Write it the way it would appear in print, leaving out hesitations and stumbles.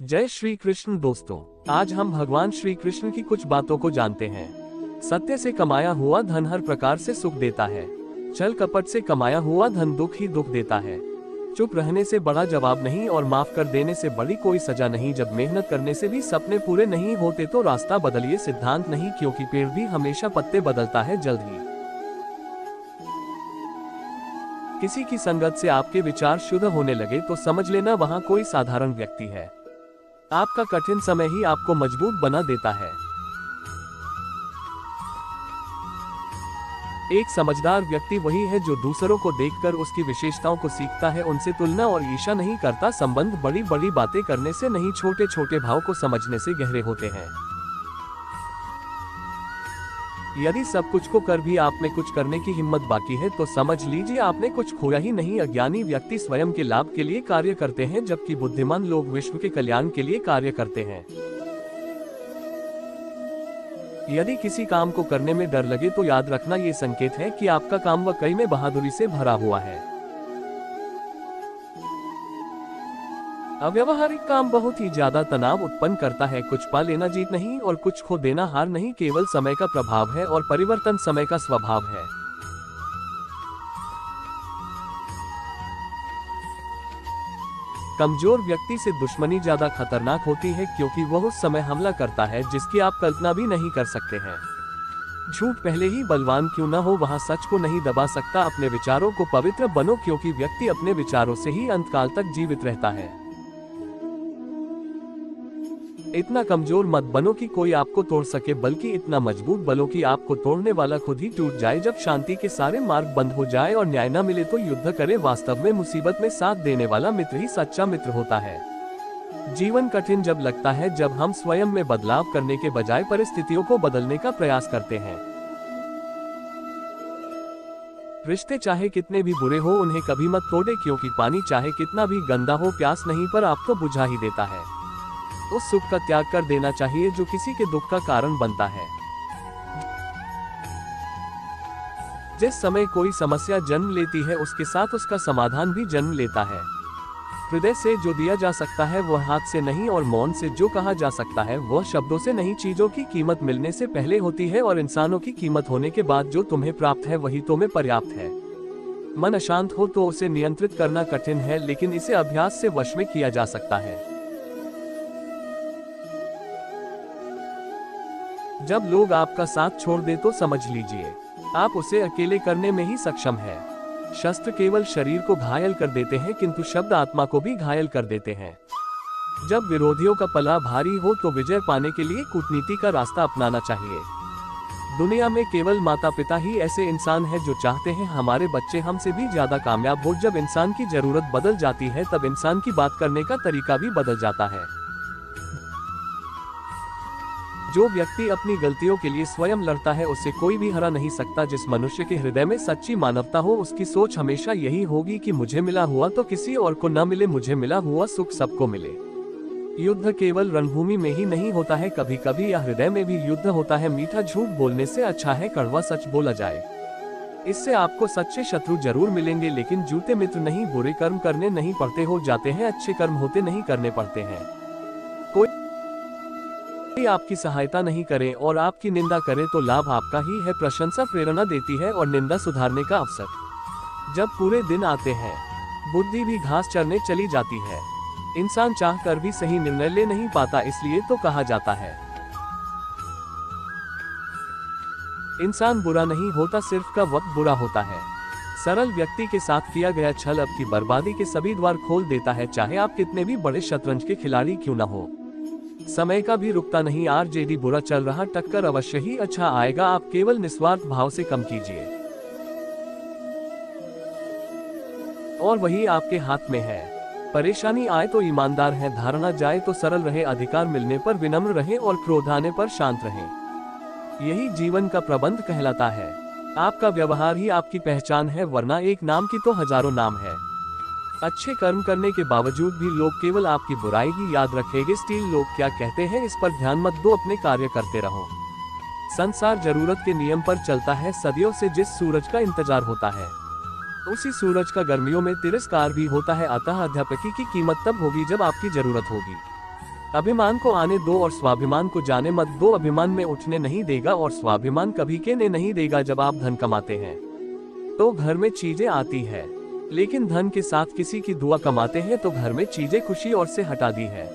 जय श्री कृष्ण दोस्तों, आज हम भगवान श्री कृष्ण की कुछ बातों को जानते हैं। सत्य से कमाया हुआ धन हर प्रकार से सुख देता है। छल कपट से कमाया हुआ धन दुख ही दुख देता है। चुप रहने से बड़ा जवाब नहीं और माफ कर देने से बड़ी कोई सजा नहीं। जब मेहनत करने से भी सपने पूरे नहीं होते तो रास्ता बदलिए, सिद्धांत नहीं, क्योंकि पेड़ भी हमेशा पत्ते बदलता है जल्द ही। किसी की संगत से आपके विचार शुद्ध होने लगे तो समझ लेना वहां कोई साधारण व्यक्ति है। आपका कठिन समय ही आपको मजबूत बना देता है। एक समझदार व्यक्ति वही है जो दूसरों को देखकर उसकी विशेषताओं को सीखता है, उनसे तुलना और ईर्ष्या नहीं करता। संबंध बड़ी बड़ी बातें करने से नहीं, छोटे छोटे भाव को समझने से गहरे होते हैं। यदि सब कुछ को कर भी आप में कुछ करने की हिम्मत बाकी है तो समझ लीजिए आपने कुछ खोया ही नहीं। अज्ञानी व्यक्ति स्वयं के लाभ के लिए कार्य करते हैं, जबकि बुद्धिमान लोग विश्व के कल्याण के लिए कार्य करते हैं। यदि किसी काम को करने में डर लगे तो याद रखना ये संकेत है कि आपका काम वाकई में बहादुरी से भरा हुआ है। अव्यावहारिक काम बहुत ही ज्यादा तनाव उत्पन्न करता है। कुछ पा लेना जीत नहीं और कुछ खो देना हार नहीं, केवल समय का प्रभाव है और परिवर्तन समय का स्वभाव है। कमजोर व्यक्ति से दुश्मनी ज्यादा खतरनाक होती है, क्योंकि वह उस समय हमला करता है जिसकी आप कल्पना भी नहीं कर सकते हैं। झूठ पहले ही बलवान क्यों न हो, वहां सच को नहीं दबा सकता। अपने विचारों को पवित्र बनो, क्योंकि व्यक्ति अपने विचारों से ही अंतकाल तक जीवित रहता है। इतना कमजोर मत बनो कि कोई आपको तोड़ सके, बल्कि इतना मजबूत बनो कि आपको तोड़ने वाला खुद ही टूट जाए। जब शांति के सारे मार्ग बंद हो जाए और न्याय न मिले तो युद्ध करे। वास्तव में मुसीबत में साथ देने वाला मित्र ही सच्चा मित्र होता है। जीवन कठिन जब लगता है जब हम स्वयं में बदलाव करने के बजाय परिस्थितियों को बदलने का प्रयास करते हैं। रिश्ते चाहे कितने भी बुरे हो उन्हें कभी मत तोड़े, क्योंकि पानी चाहे कितना भी गंदा हो प्यास नहीं पर आपको बुझा ही देता है। उस सुख का त्याग कर देना चाहिए जो किसी के दुख का कारण बनता है। जिस समय कोई समस्या जन्म लेती है उसके साथ उसका समाधान भी जन्म लेता है। हृदय से जो दिया जा सकता है वह हाथ से नहीं, और मौन से जो कहा जा सकता है वह शब्दों से नहीं। चीजों की कीमत मिलने से पहले होती है और इंसानों की कीमत होने के बाद जो तुम्हें प्राप्त है वही तुम्हें पर्याप्त है। मन अशांत हो तो उसे नियंत्रित करना कठिन है, लेकिन इसे अभ्यास से वश में किया जा सकता है। जब लोग आपका साथ छोड़ दे तो समझ लीजिए आप उसे अकेले करने में ही सक्षम है। शस्त्र केवल शरीर को घायल कर देते हैं, किंतु शब्द आत्मा को भी घायल कर देते हैं। जब विरोधियों का पला भारी हो तो विजय पाने के लिए कूटनीति का रास्ता अपनाना चाहिए। दुनिया में केवल माता पिता ही ऐसे इंसान हैं जो चाहते हैं हमारे बच्चे हमसे भी ज्यादा कामयाब हो। जब इंसान की जरूरत बदल जाती है तब इंसान की बात करने का तरीका भी बदल जाता है। जो व्यक्ति अपनी गलतियों के लिए स्वयं लड़ता है उसे कोई भी हरा नहीं सकता। जिस मनुष्य के हृदय में सच्ची मानवता हो उसकी सोच हमेशा यही होगी कि मुझे मिला हुआ तो किसी और को न मिले, मुझे मिला हुआ सुख सबको मिले। युद्ध केवल रणभूमि में ही नहीं होता है, कभी कभी यह हृदय में भी युद्ध होता है। मीठा झूठ बोलने से अच्छा है कड़वा सच बोला जाए। इससे आपको सच्चे शत्रु जरूर मिलेंगे, लेकिन जूते मित्र नहीं। बुरे कर्म करने नहीं पड़ते हो जाते हैं, अच्छे कर्म होते नहीं करने पड़ते हैं। कोई आपकी सहायता नहीं करे और आपकी निंदा करे तो लाभ आपका ही है। प्रशंसा प्रेरणा देती है और निंदा सुधारने का अवसर। जब पूरे दिन आते हैं बुद्धि भी घास चरने चली जाती है। इंसान चाह कर भी सही निर्णय ले नहीं पाता, इसलिए तो कहा जाता है इंसान बुरा नहीं होता, सिर्फ का वक्त बुरा होता है। सरल व्यक्ति के साथ किया गया छल अब की बर्बादी के सभी द्वार खोल देता है, चाहे आप कितने भी बड़े शतरंज के खिलाड़ी क्यों न हो। समय का भी रुकता नहीं। आरजेडी बुरा चल रहा, टक्कर अवश्य ही अच्छा आएगा। आप केवल निस्वार्थ भाव से कम कीजिए और वही आपके हाथ में है। परेशानी आए तो ईमानदार है, धारणा जाए तो सरल रहे, अधिकार मिलने पर विनम्र रहे और क्रोध आने पर शांत रहे। यही जीवन का प्रबंध कहलाता है। आपका व्यवहार ही आपकी पहचान है, वरना एक नाम की तो हजारों नाम है। अच्छे कर्म करने के बावजूद भी लोग केवल आपकी बुराई ही याद रखेंगे। स्टील लोग क्या कहते हैं इस पर ध्यान मत दो, अपने कार्य करते रहो। संसार जरूरत के नियम पर चलता है। सदियों से जिस सूरज का इंतजार होता है उसी सूरज का गर्मियों में तिरस्कार भी होता है। अतः अध्यापकी की कीमत तब होगी जब आपकी जरूरत होगी। अभिमान को आने दो और स्वाभिमान को जाने मत दो। अभिमान में उठने नहीं देगा और स्वाभिमान कभी कहने नहीं देगा। जब आप धन कमाते हैं तो घर में चीजें आती है, लेकिन धन के साथ किसी की दुआ कमाते हैं तो घर में चीजें खुशी और से हटा दी है।